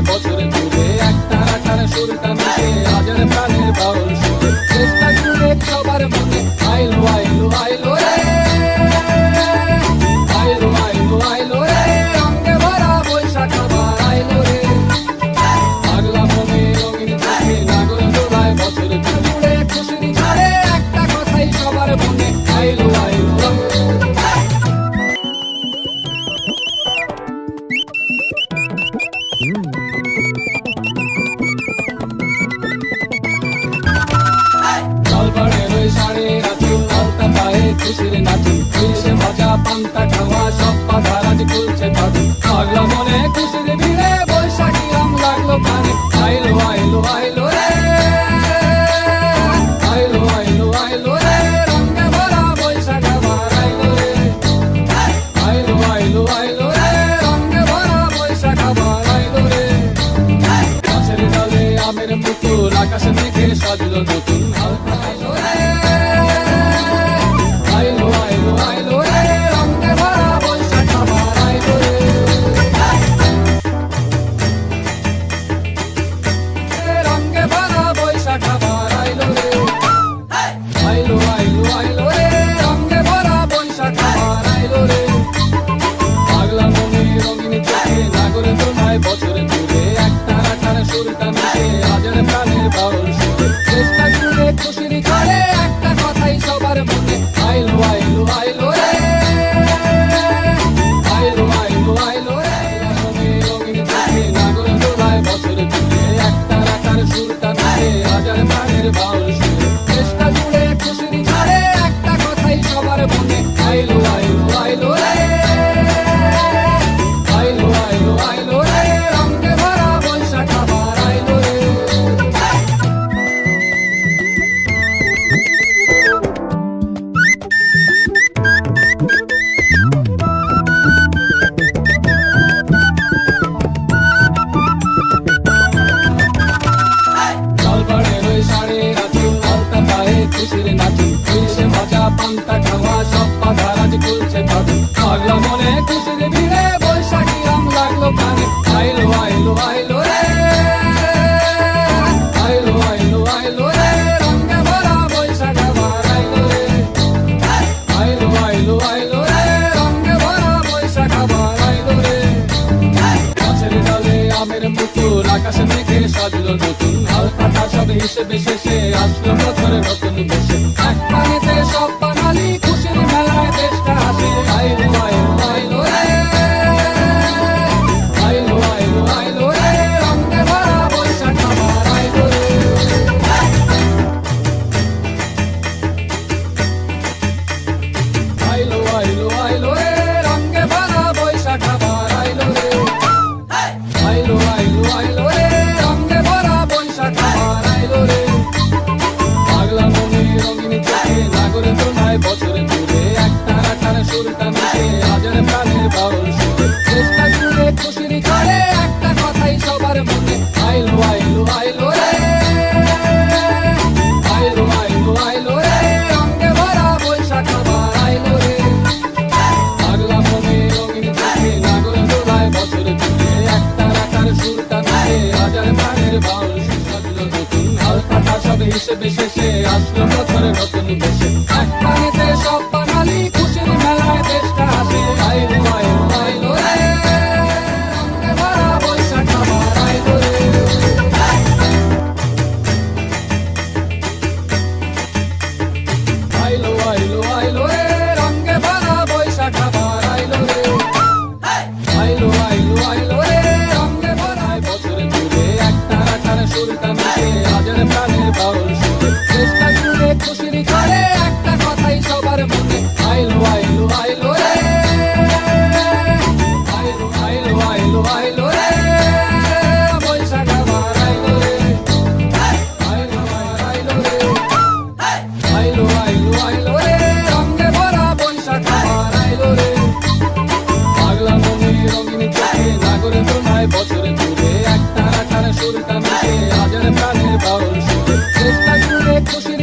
বছরে ঘুরে একটা রাখার সুরটা মিশে হাজার প্রাণের বাউল সুরে চেষ্টা জুড়ে সবার মনে আইলো আইলো আইলো রে আইলো আইলো আইলো রে রঙে ভরা বৈশাখ আবার আইলো রে পাগলা মনে রঙিন চোখে নাগর দোলায় বছর জুড়ে খুশির ঝড়ে একটা কথাই সবার মনে আইলো আইলো খুশির নাচুন খুশি মজা পান্তা খাওয়া সব পাতা রাজ খুলছে তাদের পাগলা মনে খুশির ভিড়ে বৈশাখী রং লাগলো কানে আইলো আইলো আইলো রে আইলো আইলো আইলো রে রঙে ভরা বৈশাখ আবার আইলো রে আইলো আইলো আইলো রে রঙে ভরা বৈশাখ আবার আইলো রে গাছের ডালে আমের মুকুল আকাশে মেঘে সাজলো নতুন হালকা আইলো রে বছরে ঘুরে একটা রাখার সুরটা মিশে হাজার প্রাণের বাউল সুরে চেষ্টা জুড়ে খুশির ঝড়ে একটা কথাই সবার মনে আইলো আইলো আইলো রে আইলো আইলো আইলো রে রঙিন চোখে নাগর দোলায় বছরে ঘুরে একটা রাখার সুরটা মিশে হাজার প্রাণের বাউল সুরে চেষ্টা জুড়ে খুশির ঝড়ে একটা কথাই সবার মনে আইলো আইলো আইলো রে আইলো আইলো আইলো রে খুশির নাচুন খুশি মজা পান্তা খাওয়া সব পাতা রাজ খুলছে তাদের পাগলা মনে খুশির ভিড়ে বৈশাখী রং লাগলো কানে আইলো আইলো আইলো রে আইলো আইলো আইলো রে রঙে ভরা বৈশাখ আবার আইলো রে আইলো আইলো আইলো রে রঙে ভরা বৈশাখ আবার আইলো রে গাছের ডালে আমের মুকুল আকাশে মেঘে সাজলো নতুন হালকা সব হিসেবে শেষে আসলো বছরের নতুন বেশে এক পানিতে সব বাঙালি খুশির মেলায় দেশটা আসে আইলো আইলো আইলো রে আইলো আইলো আইলো রে রঙে ভরা বৈশাখ আবার আইলো রে আইলো আইলো আইলো রে রঙে ভরা বৈশাখ আবার আইলো রে আইলো আইলো আইলো রে রঙে ভরা বৈশাখ আবার আইলো রে পাগলা মনে রঙিন চোখে নাগর দোলায় বছরে ঘুরে একটা রাখার সুরটা মিশে হাজার প্রাণের বাউল সুরে চেষ্টা জুড়ে খুশির ঝড়ে একটা কথাই সবার মনে আইলো আইলো আইলো রে আইলো আইলো আইলো রে রঙে ভরা বৈশাখ আবার আইলো রে পাগলা মনে রঙিন চোখে নাগর দোলায় বছরে ঘুরে একটা রাখার সুরটা মিশে হাজার প্রাণের বাউল সুরে নতুন হালকা সব হিসেবে শেষে আসলো বছরের নতুন বেশে এক পানিতে সব বাঙালি খুশির মেলায় দেশটা আসে আইলো আইলো আইলো রে রঙে ভরা বৈশাখ আবার আইলো রে আইলো আইলো আইলো রে রঙে ভরা বৈশাখ আবার আইলো রে আইলো আইলো আইলো রে রঙে ভরা বছরে ঘুরে একটা রাখার সুরটা মিশে হাজার প্রাণের বাউল সুরে চেষ্টা জুড়ে খুশির ঝড়ে একটা কথাই সবার মনে আইলো আইলো আইলো রে আইলো আইলো আইলো আইলো রে বৈশাখ আবার আইলো রে আইলো আইলো রে আইলো আইলো আইলো রে রঙে ভরা বৈশাখ আবার আইলো রে পাগলা মনে রঙিন চোখে নাগর দোলায় বছরে ঘুরে একটা রাখার সুরটা মিশে হাজার প্রাণের বাউল সুরে চেষ্টা জুড়ে খুশির